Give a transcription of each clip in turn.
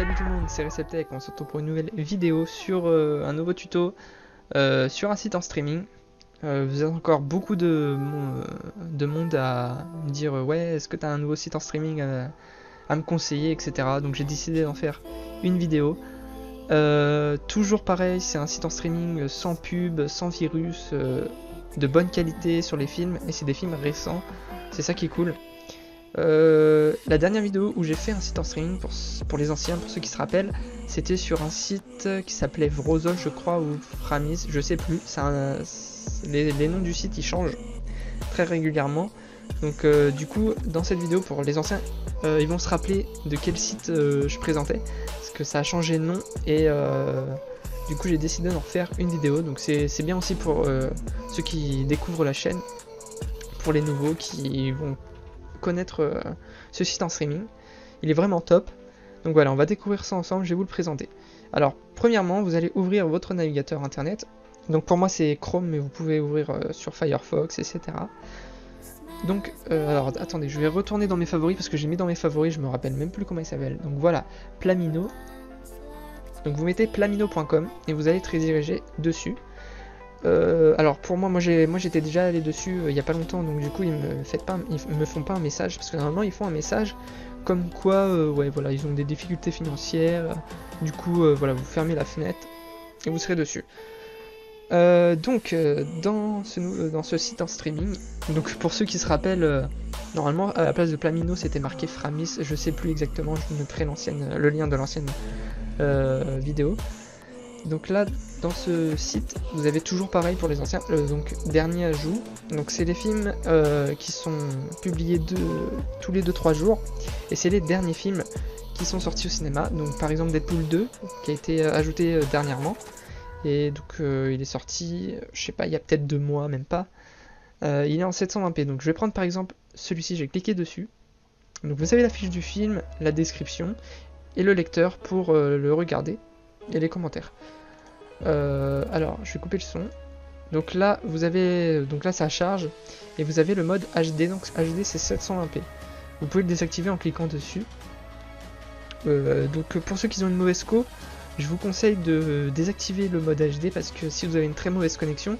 Salut tout le monde, c'est Receptech, on se retrouve pour une nouvelle vidéo sur un nouveau tuto sur un site en streaming. Vous avez encore beaucoup de monde à me dire ouais, est-ce que tu as un nouveau site en streaming à me conseiller, etc. Donc j'ai décidé d'en faire une vidéo. Toujours pareil, c'est un site en streaming sans pub, sans virus, de bonne qualité sur les films, et c'est des films récents, c'est ça qui est cool. La dernière vidéo où j'ai fait un site en streaming pour les anciens, pour ceux qui se rappellent, c'était sur un site qui s'appelait Vrozol je crois, ou Framis, je sais plus. Les noms du site ils changent très régulièrement. Donc du coup dans cette vidéo pour les anciens, ils vont se rappeler de quel site je présentais, parce que ça a changé de nom, et du coup j'ai décidé d'en faire une vidéo. Donc c'est bien aussi pour ceux qui découvrent la chaîne, pour les nouveaux qui vont connaître ce site en streaming. Il est vraiment top. Donc voilà, on va découvrir ça ensemble, je vais vous le présenter. Alors premièrement, vous allez ouvrir votre navigateur internet. Donc pour moi c'est Chrome, mais vous pouvez ouvrir sur Firefox, etc. Donc alors attendez, je vais retourner dans mes favoris parce que j'ai mis dans mes favoris, je me rappelle même plus comment il s'appelle. Donc voilà, Plamino. Donc vous mettez plamino.com et vous allez être redirigé dessus. Alors pour moi j'étais déjà allé dessus il y a pas longtemps, donc du coup ils me font pas un message, parce que normalement ils font un message comme quoi ouais voilà, ils ont des difficultés financières, du coup voilà, vous fermez la fenêtre et vous serez dessus. Donc dans ce site en streaming, donc pour ceux qui se rappellent, normalement à la place de Plamino c'était marqué Framis, je sais plus exactement, je vous mettrai le lien de l'ancienne vidéo. Donc là, dans ce site, vous avez toujours pareil pour les anciens, donc dernier ajout. Donc c'est les films qui sont publiés tous les 2-3 jours, et c'est les derniers films qui sont sortis au cinéma. Donc par exemple Deadpool 2, qui a été ajouté dernièrement, et donc il est sorti, je sais pas, il y a peut-être 2 mois, même pas. Il est en 720p, donc je vais prendre par exemple celui-ci, j'ai cliqué dessus. Donc vous avez la fiche du film, la description, et le lecteur pour le regarder, et les commentaires. Alors je vais couper le son. Donc là ça charge, et vous avez le mode HD. Donc HD c'est 720p. Vous pouvez le désactiver en cliquant dessus. Donc pour ceux qui ont une mauvaise co, je vous conseille de désactiver le mode HD, parce que si vous avez une très mauvaise connexion,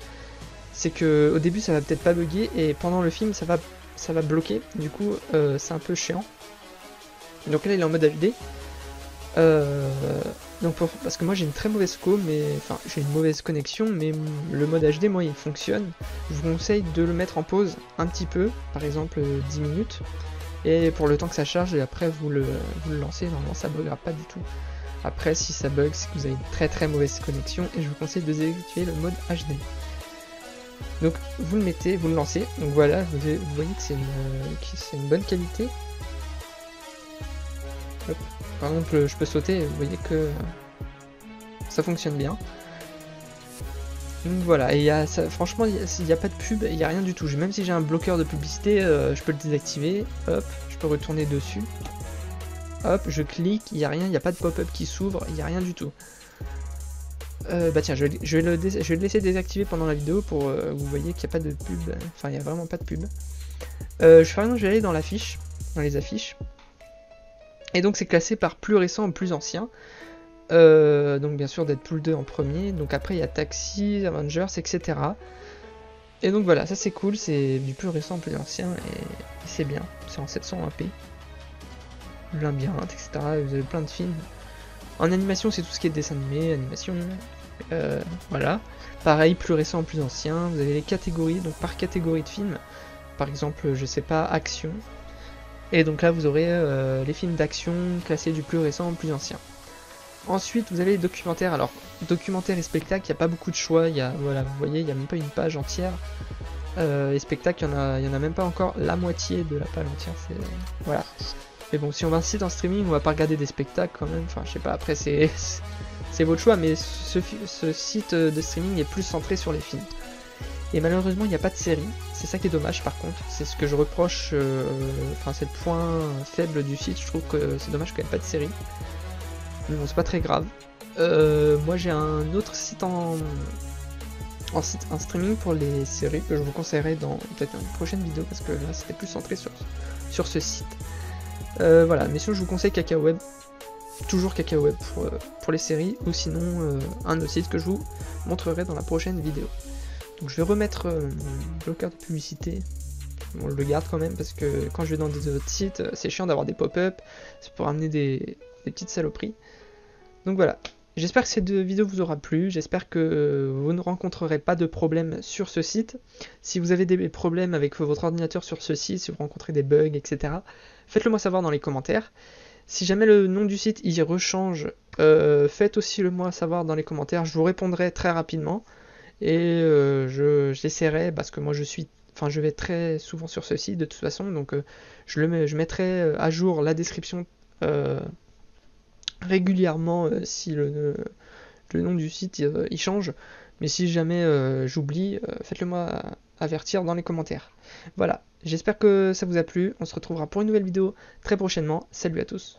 c'est que au début ça va peut-être pas bugger, et pendant le film ça va bloquer. Du coup c'est un peu chiant. Donc là il est en mode HD. Donc parce que moi j'ai une très mauvaise j'ai une mauvaise connexion, mais le mode HD moi il fonctionne. Je vous conseille de le mettre en pause un petit peu, par exemple 10 minutes, et pour le temps que ça charge, et après vous le lancez, normalement ça buggera pas du tout. Après si ça bug, c'est que vous avez une très mauvaise connexion, et je vous conseille de désactiver le mode HD. Donc vous le mettez, vous le lancez, donc voilà, vous voyez que c'est une bonne qualité. Hop. Par exemple, je peux sauter, vous voyez que ça fonctionne bien. Donc voilà, et franchement, il n'y a pas de pub, il n'y a rien du tout. Même si j'ai un bloqueur de publicité, je peux le désactiver. Hop, je peux retourner dessus. Hop, je clique, il n'y a rien, il n'y a pas de pop-up qui s'ouvre, il n'y a rien du tout. Bah tiens, je vais le laisser désactiver pendant la vidéo pour que vous voyez qu'il n'y a pas de pub. Enfin, il n'y a vraiment pas de pub. Je vais aller dans l'affiche, dans les affiches. Et donc c'est classé par plus récent ou plus ancien. Donc bien sûr Deadpool 2 en premier, donc après il y a Taxi, Avengers, etc. Et donc voilà, ça c'est cool, c'est du plus récent au plus ancien, et c'est bien, c'est en 720p. Labyrinthe, etc. Vous avez plein de films. En animation c'est tout ce qui est dessin animé, animation, voilà. Pareil, plus récent au plus ancien, vous avez les catégories, donc par catégorie de films. Par exemple, je sais pas, action. Et donc là vous aurez les films d'action classés du plus récent au plus ancien. Ensuite vous avez les documentaires. Alors documentaires et spectacles, il n'y a pas beaucoup de choix, voilà, vous voyez, il n'y a même pas une page entière. Et spectacles, il y en a même pas encore la moitié de la page entière, voilà. Mais bon, si on va un site en streaming, on va pas regarder des spectacles quand même, enfin je sais pas, après c'est votre choix, mais ce site de streaming est plus centré sur les films. Et malheureusement il n'y a pas de série, c'est ça qui est dommage par contre, c'est ce que je reproche, enfin c'est le point faible du site, je trouve que c'est dommage qu'il n'y ait pas de série. Mais bon, c'est pas très grave. Moi j'ai un autre site en streaming pour les séries que je vous conseillerais dans peut-être une prochaine vidéo, parce que là c'était plus centré sur ce site. Voilà, mais sinon je vous conseille KakaoWeb. toujours KakaoWeb pour les séries, ou sinon un autre site que je vous montrerai dans la prochaine vidéo. Donc je vais remettre mon bloqueur de publicité. On le garde quand même parce que quand je vais dans des autres sites, c'est chiant d'avoir des pop-up, c'est pour amener des petites saloperies. Donc voilà, j'espère que cette vidéo vous aura plu, j'espère que vous ne rencontrerez pas de problème sur ce site. Si vous avez des problèmes avec votre ordinateur sur ce site, si vous rencontrez des bugs, etc., faites-le moi savoir dans les commentaires. Si jamais le nom du site y rechange, faites aussi le moi savoir dans les commentaires, je vous répondrai très rapidement. Et j'essaierai, parce que moi je vais très souvent sur ce site de toute façon, donc je mettrai à jour la description régulièrement si le nom du site il change. Mais si jamais j'oublie, faites-le moi avertir dans les commentaires. Voilà, j'espère que ça vous a plu, on se retrouvera pour une nouvelle vidéo très prochainement. Salut à tous.